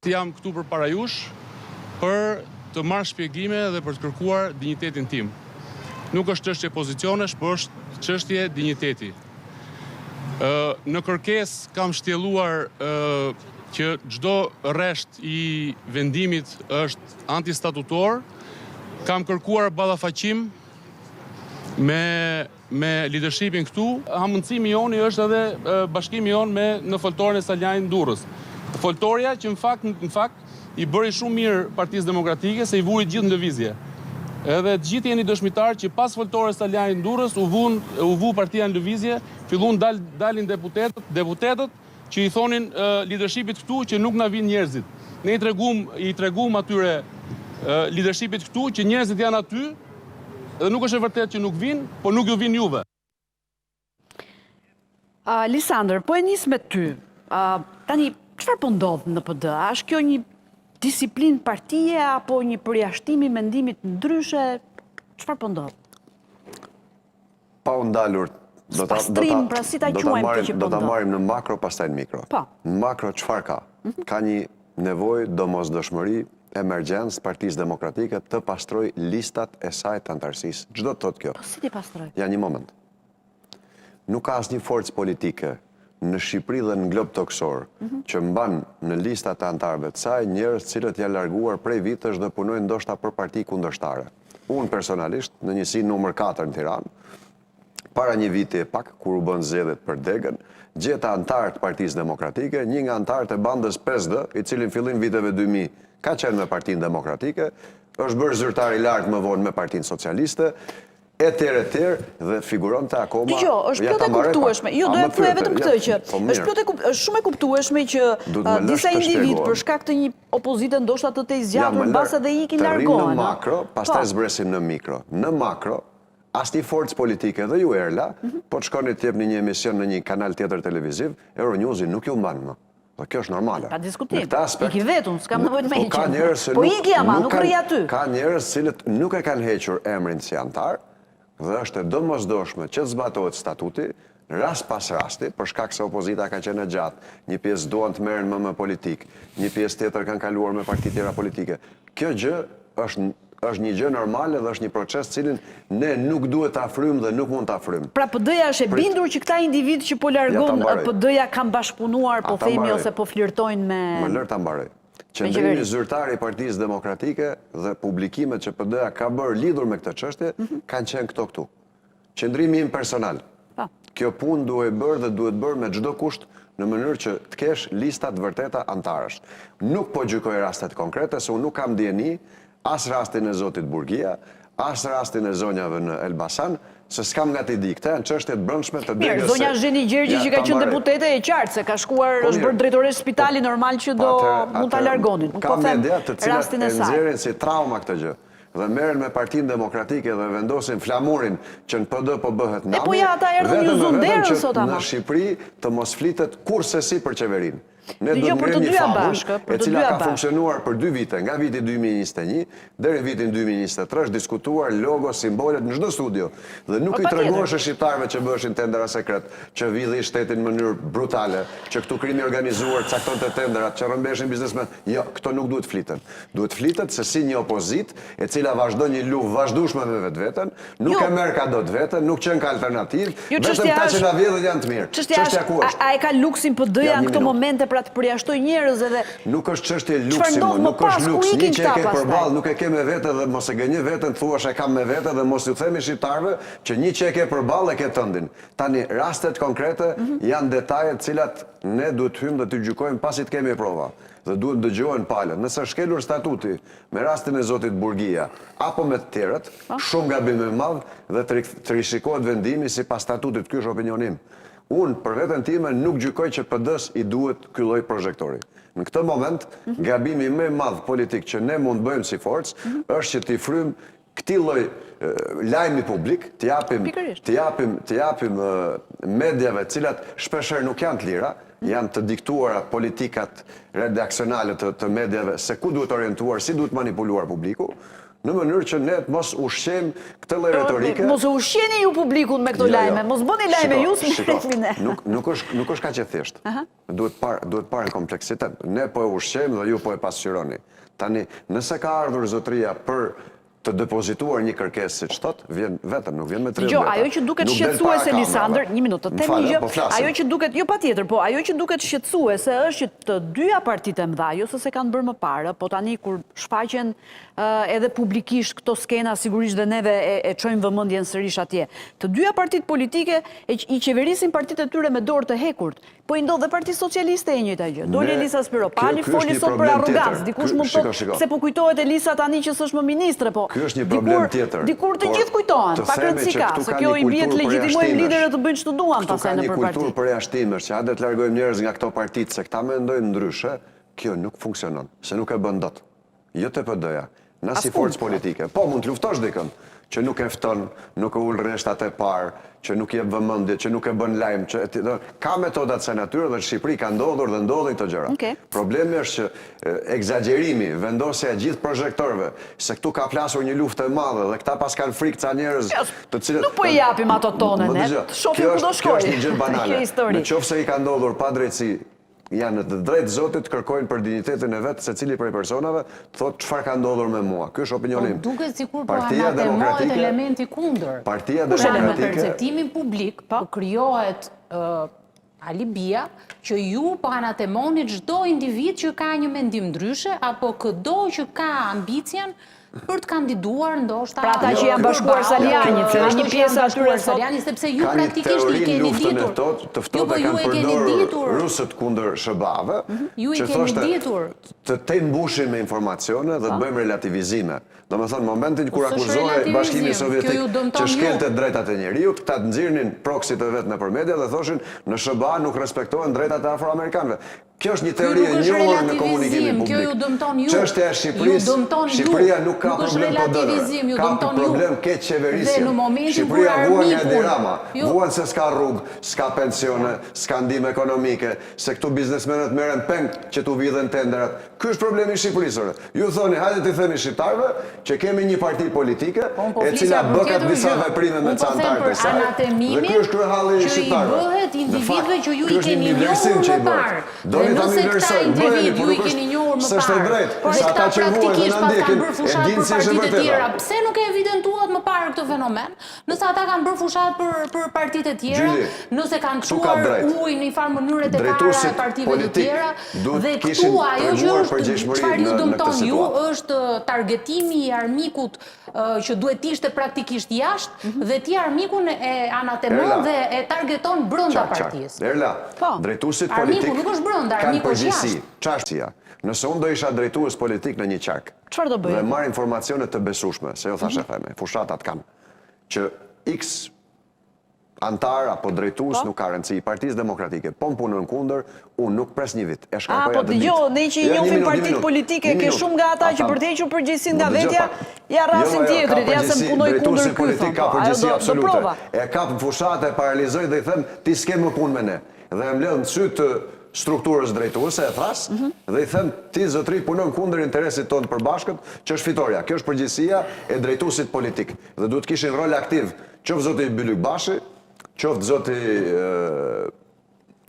Jam këtu për para jush për të marrë shpjegime dhe për të kërkuar dinjitetin tim. Nuk është çështje pozicionesh, por është çështje dinjiteti. Në kërkesë kam shtjelluar që çdo rresht i vendimit është antistatutor. Kam kërkuar ballafaqim me leadershipin këtu. Hamëndësimi joni është edhe bashkimi jon në foltorin e Saljanit Durrës. Foltoria që në fakt i bëri shumë mirë Partisë Demokratike se i vuri gjithë në lëvizje. Edhe të gjithë jeni dëshmitar që pas foltores Saljanit Durrës u vu partia në lëvizje, fillun dalin deputetët që i thonin leadershipit këtu që nuk na vinë njerëzit. Ne i tregum atyre leadershipit këtu që njerëzit janë aty dhe nuk është e vërtet që nuk vinë, por nuk ju vinë juve. Lisandër, po e nis me ty. Tani, çfarë po ndodh në PD? A është kjo një disiplinë partije apo një përjashtimi mendimit ndryshe? Çfarë po ndodh? Pa u ndalur, do ta marrim në makro pastaj në mikro. Në makro çfarë ka? Ka një nevojë domosdoshmëri emergjencë Partisë Demokratike të pastroj listat e saj të antarësisë. Çdo të thotë kjo. Po si ti pastroj? Ja, një moment. Nuk ka asnjë forcë politike në Shqipëri dhe në glob toksor që mban në listat e antarëve të saj njerëz cilët janë larguar prej vitesh dhe punojnë ndoshta për parti kundërshtare. Unë personalisht në njësinë numër 4 në Tiranë, para një viti e pak, kur u bën zgjedhjet për Degën, gjeta antar të Partisë Demokratike, një nga antarët e bandës PSD, i cili në fillim viteve 2000 ka qenë me Partinë Demokratike, është bërë zyrtar i lartë më vonë me Partinë Socialiste, etjer, dhe figuron të akoma... Jo, është plot e kuptueshme. Jo, do e pyej vetëm këtë që është shumë e kuptueshme që disa individ për shkak të një opozite ndoshta të zgjatur mbas edhe ikin largohen. Në makro, pastaj zbresim në mikro. Në makro, asnjë forcë politike dhe ju Erla, po të shkoni të jepni një emision në një kanal tjetër televiziv, Euronews-i nuk ju mban më. Dhe kjo është normale. Pa diskutim, iki vetëm, s'kam nevojë të më heqim. Po iki ama, nuk rri aty. Ka njerëz cilët nuk e kanë hequr emrin si antar, dhe është e domosdoshme që të zbatohet statuti, rast pas rasti, për shkak se opozita ka qenë e gjatë, një pjesë duan të merren më me politikë, një pjesë tjetër kanë kaluar me parti tjera politike. Kjo gjë është një gjë normale dhe është një proces cilin ne nuk duhet ta frymë dhe nuk mund ta frymë. Pra PD-ja është e bindur që këta individ që po largon PD-ja kanë bashkëpunuar, po themi, ose po flirtojnë me... Më lër ta mbaroj. Qendrimi zyrtar i Partisë Demokratike dhe publikimet që PD-ja ka bërë lidhur me këtë çështje kanë qenë këtu. Qendrimi im personal. Kjo punë duhet bërë dhe duhet bërë me çdo kusht në mënyrë që të kesh lista të vërteta antarësh. Nuk po gjykoj rastet konkrete, se unë nuk kam dieni as rastin e zotit Burgia, as rastin e zonjave në Elbasan, se s'kam nga t'i di. Këta janë çështje të brendshme të Degës. Mirë, zonja Zheni Gjergji që ka qenë deputete e qartë, se ka shkuar, është bërë drejtoresh spitali normal që do mund ta largonin. Ka media të cilat e nxjerrin si trauma këtë gjë. Dhe merren me Partinë Demokratike dhe vendosin flamurin që në PD po bëhet nami. Po ja, ata erdhën ju zunderën sot ama. Në Shqipëri të mos flitet kurse si për qeverinë. Ne do të merrem një fabull e cila ka funksionuar për 2 vite, nga viti 2021 deri në vitin 2023, është diskutuar logo, simbolet në çdo studio. Dhe nuk i tregohesh shqiptarëve që bëheshin tendera sekret, që vidhi shtetin në mënyrë brutale, që këtu krimi organizuar caktonte tenderat, që rrëmbeshin biznesmen. Jo, këto nuk duhet fliten. Duhet flitet se si një opozitë e cila vazhdon një luftë vazhdueshme me vetveten, nuk e merr ka dot veten, nuk qen ka alternativë, vetëm ta që na vjedhët janë të mirë. Çështja ku është? A e ka luksin PD-ja në këto momente pra të përjashtoj njerëz edhe... Nuk është çështje luksi, nuk është luks. Një që e ke përballë, nuk e ke me vete dhe mos e gënjë veten, thuash e kam me vete dhe mos ju themi shqiptarëve që një që e ke përballë e ke tëndin. Tani, rastet konkrete janë detajet cilat ne duhet hymë dhe të gjykojmë pasi të kemi prova. Dhe duhet dëgjohen palët. Nëse është shkelur statuti me rastin e zotit Burgia, apo me të tjerët, shumë gabim e madh dhe të rishikohet vendimi sipas statutit. Ky është opinionim. Unë, për veten time, nuk gjykoj që PD-s i duhet ky lloj projektori. Në këtë moment, gabimi më i madh politik që ne mund bëjmë si forcë është që t'i frym këtij lloj lajmi publik, t'i japim mediave, të cilat shpeshherë nuk janë të lira, janë të diktuara politikat redaksionale të mediave, se ku duhet orientuar, si duhet manipuluar publiku. në mënyrë që ne të mos ushqem këtë lloj retorike. Mos u ushqeni ju publikun me këto lajme, mos bëni lajme ju me Nuk është kaq e thjeshtë. Duhet parë në kompleksitet. Ne po e ushqem dhe ju po e pasqyroni. Tani, nëse ka ardhur zotëria për të depozituar një kërkesë siç thotë, vjen vetëm, nuk vjen me 30 veta. Ajo që duket shqetësuese, Lisandër, një minutë, të them një gjë, ajo që duket, jo patjetër, po ajo që duket shqetësuese është që të dyja partitë e mëdha, jo se kanë bërë më parë, po tani kur shfaqen edhe publikisht këto skena, sigurisht dhe neve e çojmë vëmendjen sërish atje. Të dyja partitë politike i qeverisin partitë e tyre me dorë të hekurt. Po i ndodh dhe Partia Socialiste e njëjta gjë. Doli Elisa Spiro Pali, foli sot për arrogancë. Dikush mund të thotë se po kujtohet Elisa tani që s'është më ministre, po ky është një problem tjetër. Dikur të gjithë kujtohen, pa rëndësi ka, se kjo i bie të legjitimojnë liderët të bëjnë ç'të duan pastaj nëpër parti. Ka një kulturë përjashtimesh që hajde të largojmë njerëz nga këto partitë se këta mendojnë ndryshe, kjo nuk funksionon, se nuk e bën dot. Jo TPD-ja, na si forcë politike. Po mund të luftosh dikën që nuk e fton, nuk e ul rreshtat e parë, që nuk jep vëmendje, që nuk e bën lajm, që ka metodat së natyrës dhe në Shqipëri ka ndodhur dhe ndodhin këto gjëra. Problemi është që egzagjerimi, vendosja e gjithë projektorëve, se këtu ka plasur një luftë e madhe dhe këta pas kanë frikë ca njerëz, të cilët nuk po i japim ato tonë ne. Shohim ku do shkojë. Kjo është një gjë banale. Nëse i ka ndodhur pa drejtësi, janë të drejtë Zotit, kërkojnë për dignitetin e vetë secili prej personave, thotë çfarë ka ndodhur me mua. Ky është opinioni im. Duket sikur po anatemohet elementi kundër. Partia Demokratike. Me perceptimin publik po krijohet alibia që ju po anatemoni çdo individ që ka një mendim ndryshe apo çdo që ka ambicien për të kandiduar ndoshta. Pra ata që janë bashkuar Salianit, se një pjesë atyre Salianit, sepse ju praktikisht i keni ditur. Të ftohtë kanë përdorur rusët kundër SBA-ve. Ju i keni ditur. Të mbushin me informacione dhe të bëjmë relativizime. Domethënë, momentin kur akuzohej Bashkimi Sovjetik që shkelte drejtat e njeriut, këta të nxirrnin proksit e vet nëpër media dhe thoshin në SBA nuk respektohen drejtat e afroamerikanëve. Kjo është një teori e njohur në komunikimin publik. Kjo ju dëmton ju. Çështja e Shqipërisë, Shqipëria nuk ka problem PD, ka problem keq qeverisje. Shqipëria vuan nga dirama, vuan se s'ka rrugë, s'ka pensione, s'ka ndihmë ekonomike, se këtu biznesmenët merren peng që tu vidhen tenderat. Ky është problemi i Shqipërisë. Ju thoni, hajde t'i themi shqiptarëve që kemi një parti politike e cila bëkat disa veprime me cantarët e saj. Dhe ky është kryehalli i shqiptarëve. Që i bëhet individëve që ju i keni njohur më parë. Nëse këta individ ju i keni njohur më parë, por këta praktikisht pas kanë bërë fushat për partitë e tjera, pse nuk e evidentuat më parë këtë fenomen? Nëse ata kanë bërë fushat për partitë e tjera, nëse kanë çuar ujë në një farë mënyrë te para e partive të tjera, dhe këtu ajo që është çfarë ju dëmton ju është targetimi i armikut që duhet ishte praktikisht jashtë dhe ti armikun e anatemon dhe e targeton brenda partisë. Erla, drejtuesit politik nuk është brenda, kanë përgjegjësi. Çështja, nëse unë do isha drejtues politik në një qark, çfarë do bëj? Dhe marr informacione të besueshme, se jo thashë theme, fushatat kanë, që X antar apo drejtues nuk ka rëndësi, Partisë Demokratike, po punojnë kundër, unë nuk pres një vit. E shkarkoj atë ditë. Po ne që i njohim partitë politike, ke shumë nga ata që për të hequr përgjegjësinë nga vetja, ja rrasin tjetrit, ja se punoj kundër politik ka përgjegjësi absolute. E kap fushatë, e paralizoj dhe i them ti s'ke më punë me ne. Dhe e mbledh në sy të strukturës drejtuese, e thras, dhe i them ti zotëri punon kundër interesit tonë përbashkët, që është fitoria. Kjo është përgjegjësia e drejtuesit politik. Dhe duhet kishin rol aktiv, qoftë zoti Bylyk Bashi, qoftë zoti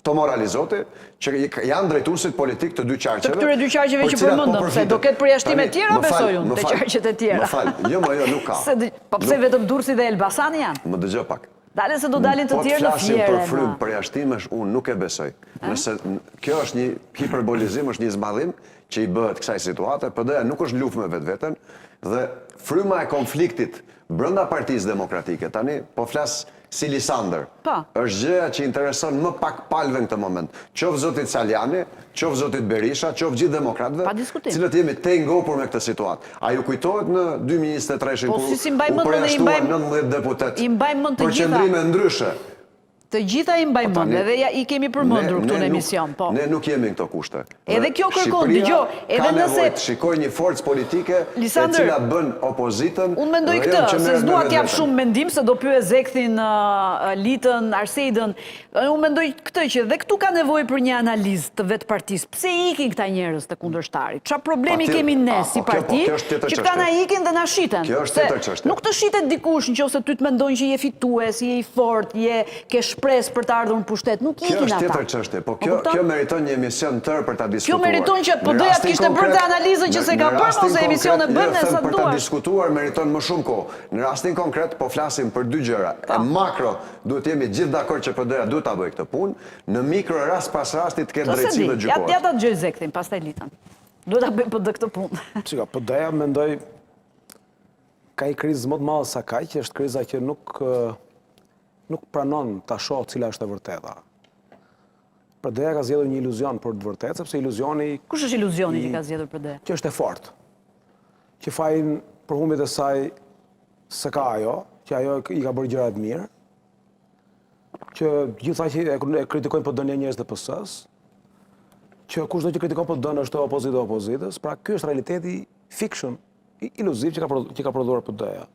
Tomo Ralizoti, që janë drejtuesit politik të dy qarqeve. Të këtyre dy qarqeve që përmendëm, se do ketë përjashtime tjera, besoj unë, të qarqet e tjera. Më fal, jo, nuk ka. Po pse vetëm Durrësi dhe Elbasani janë? Më dëgjoj pak. Dalin se do dalin të tjerë në fjerë. Po të flasim për frymë përjashtimesh, unë nuk e besoj. Nëse kjo është një hiperbolizim, është një zmadhim që i bëhet kësaj situate, PD-ja nuk është luftë me vetveten dhe fryma e konfliktit brenda Partisë Demokratike, tani po flas si Lisandër, është gjëja që intereson më pak palëve në këtë moment. Qoftë zotit Saliani, qoftë zotit Berisha, qoftë gjithë demokratëve, cilët jemi te ngopur me këtë situatë. A ju kujtohet në 2023 kur u përjashtuan 19 deputet për qëndrime ndryshe? Të gjitha i mbajmën, edhe i kemi përmëndur këtu në emision, po. Ne nuk jemi në këto kushte. Edhe kjo kërkon, dëgjo, edhe nëse... Ka nevojë të shikoj një forcë politike e cila bën opozitën... Unë mendoj këtë, se s'dua t'jap shumë mendim, se do pyet Zekthin, Litën, Arsejdën. Unë mendoj këtë që dhe këtu ka nevojë për një analizë të vetë partisë. Pse ikin këta njerëz të kundërshtarit? Çfarë problemi kemi ne si parti që këta na ikin dhe na shiten? Kjo është tjetër çështje. Nuk të shitet dikush nëse ty të mendojnë që je fitues, je i fortë, ke shpresë për të ardhur në pushtet. Nuk ikin ata. Kjo është tjetër çështje, po kjo meriton një emision tërë për ta diskutuar. Kjo meriton që PD-ja kishte bërë analizën që se ka bërë ose emisione bën sa për ta duash. diskutuar meriton më shumë kohë. Në rastin konkret po flasim për dy gjëra. E makro duhet jemi gjithë dakord që PD-ja duhet ta bëjë këtë punë, në mikro rast pas rastit të ketë drejtësi dhe gjykohet. Ja ta dëgjoj Zektin, pastaj Litën. Duhet ta bëjë PD këtë punë. Çka PD-ja mendoj ka një krizë më të madhe sa kaq, që është kriza që nuk pranon ta shohë cila është e vërteta. PD-ja ka zgjedhur një iluzion për të vërtetë, sepse iluzioni... Kush është iluzioni që ka zgjedhur PD? Që është e fortë. Që fajin përhumbjet e saj se ka ajo, që ajo i ka bërë gjëra të mirë, që gjitha që e kritikojnë PD-n janë njerëz të PS-s, që kushdo që kritikon PD-n është opozitë e opozitës, pra ky është realiteti fiction, iluziv që ka prodhuar PD-ja.